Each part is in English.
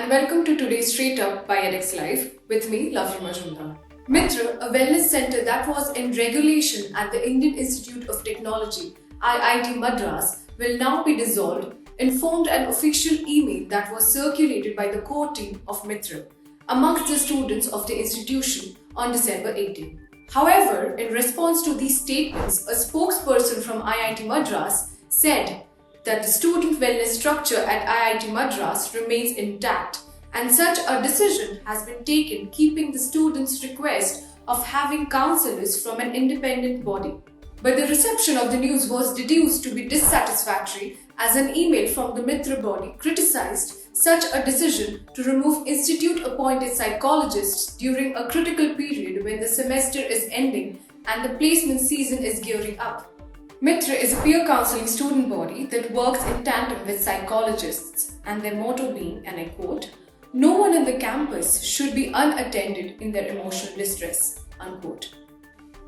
and welcome to today's Straight Up by edX Live with me, lovely Majumdar. MITR, a wellness center that was in regulation at the Indian Institute of Technology, IIT Madras, will now be dissolved, informed an official email that was circulated by the core team of MITR amongst the students of the institution on December 18. However, in response to these statements, a spokesperson from IIT Madras said that the student wellness structure at IIT Madras remains intact and such a decision has been taken keeping the students' request of having counselors from an independent body. But the reception of the news was deduced to be dissatisfactory as an email from the MITR body criticized such a decision to remove institute-appointed psychologists during a critical period when the semester is ending and the placement season is gearing up. MITR is a peer counseling student body that works in tandem with psychologists, and their motto being, and I quote, "No one on the campus should be unattended in their emotional distress," unquote.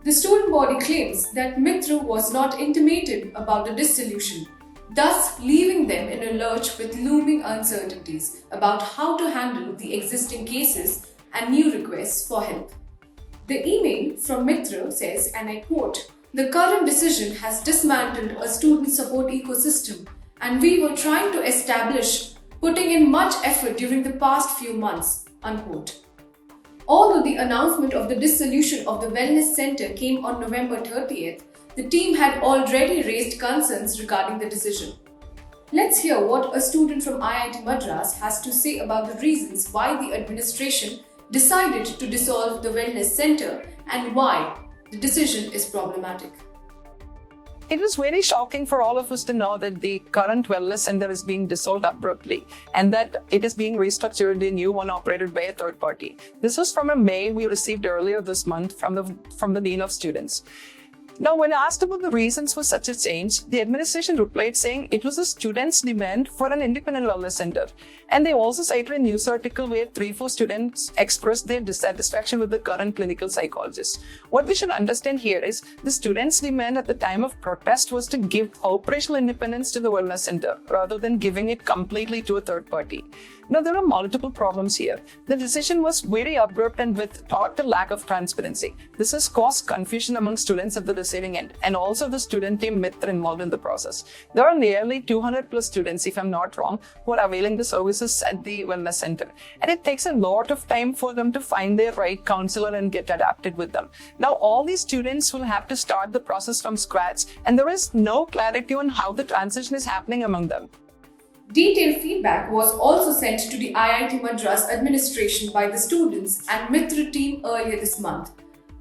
The student body claims that MITR was not intimated about the dissolution, thus leaving them in a lurch with looming uncertainties about how to handle the existing cases and new requests for help. The email from MITR says, and I quote, "The current decision has dismantled a student support ecosystem and we were trying to establish, putting in much effort during the past few months," unquote. Although the announcement of the dissolution of the Wellness Center came on November 30th, the team had already raised concerns regarding the decision. Let's hear what a student from IIT Madras has to say about the reasons why the administration decided to dissolve the Wellness Center and why the decision is problematic. It was very shocking for all of us to know that the current wellness center is being dissolved abruptly and that it is being restructured into a new one operated by a third party. This was from a mail we received earlier this month from the Dean of Students. Now, when asked about the reasons for such a change, the administration replied saying it was the students' demand for an independent wellness center. And they also cited a news article where 3-4 students expressed their dissatisfaction with the current clinical psychologist. What we should understand here is the students' demand at the time of protest was to give operational independence to the wellness center rather than giving it completely to a third party. Now, there are multiple problems here. The decision was very abrupt and with total lack of transparency. This has caused confusion among students at the receiving end and also the student team MITR involved in the process. There are nearly 200 plus students, if I'm not wrong, who are availing the services at the wellness center. And it takes a lot of time for them to find their right counselor and get adapted with them. Now, all these students will have to start the process from scratch and there is no clarity on how the transition is happening among them. Detailed feedback was also sent to the IIT Madras administration by the students and MITR team earlier this month,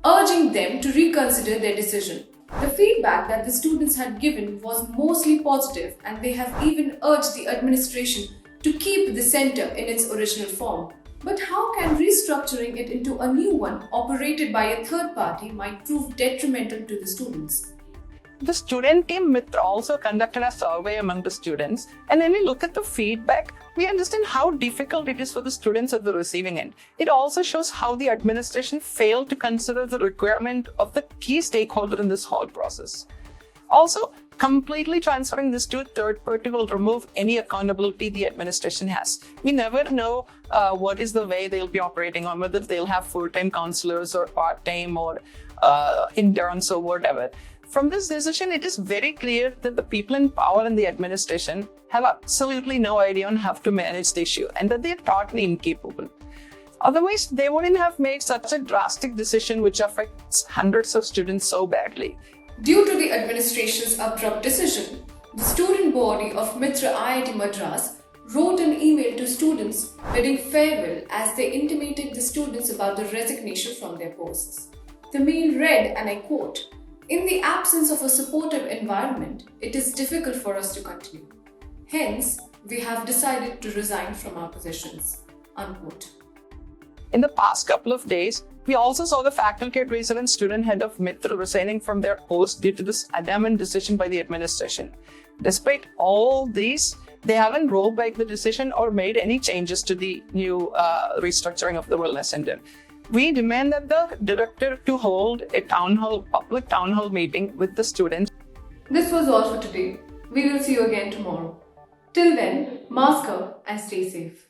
urging them to reconsider their decision. The feedback that the students had given was mostly positive and they have even urged the administration to keep the center in its original form. But how can restructuring it into a new one operated by a third party might prove detrimental to the students? The student team MITR also conducted a survey among the students, and when we look at the feedback, we understand how difficult it is for the students at the receiving end. It also shows how the administration failed to consider the requirement of the key stakeholder in this whole process. Also, completely transferring this to a third party will remove any accountability the administration has. We never know what is the way they'll be operating on, whether they'll have full-time counselors or part-time or interns or whatever. From this decision, it is very clear that the people in power in the administration have absolutely no idea on how to manage the issue and that they are totally incapable. Otherwise, they wouldn't have made such a drastic decision which affects hundreds of students so badly. Due to the administration's abrupt decision, the student body of MITR IIT Madras wrote an email to students bidding farewell as they intimated the students about the resignation from their posts. The mail read, and I quote, "In the absence of a supportive environment, it is difficult for us to continue. Hence, we have decided to resign from our positions," unquote. In the past couple of days, we also saw the faculty advisor and student head of MITR resigning from their post due to this adamant decision by the administration. Despite all these, they haven't rolled back the decision or made any changes to the new restructuring of the wellness center. We demand that the director to hold a public town hall meeting with the students. This was all for today. We will see you again tomorrow. Till then, mask up and stay safe.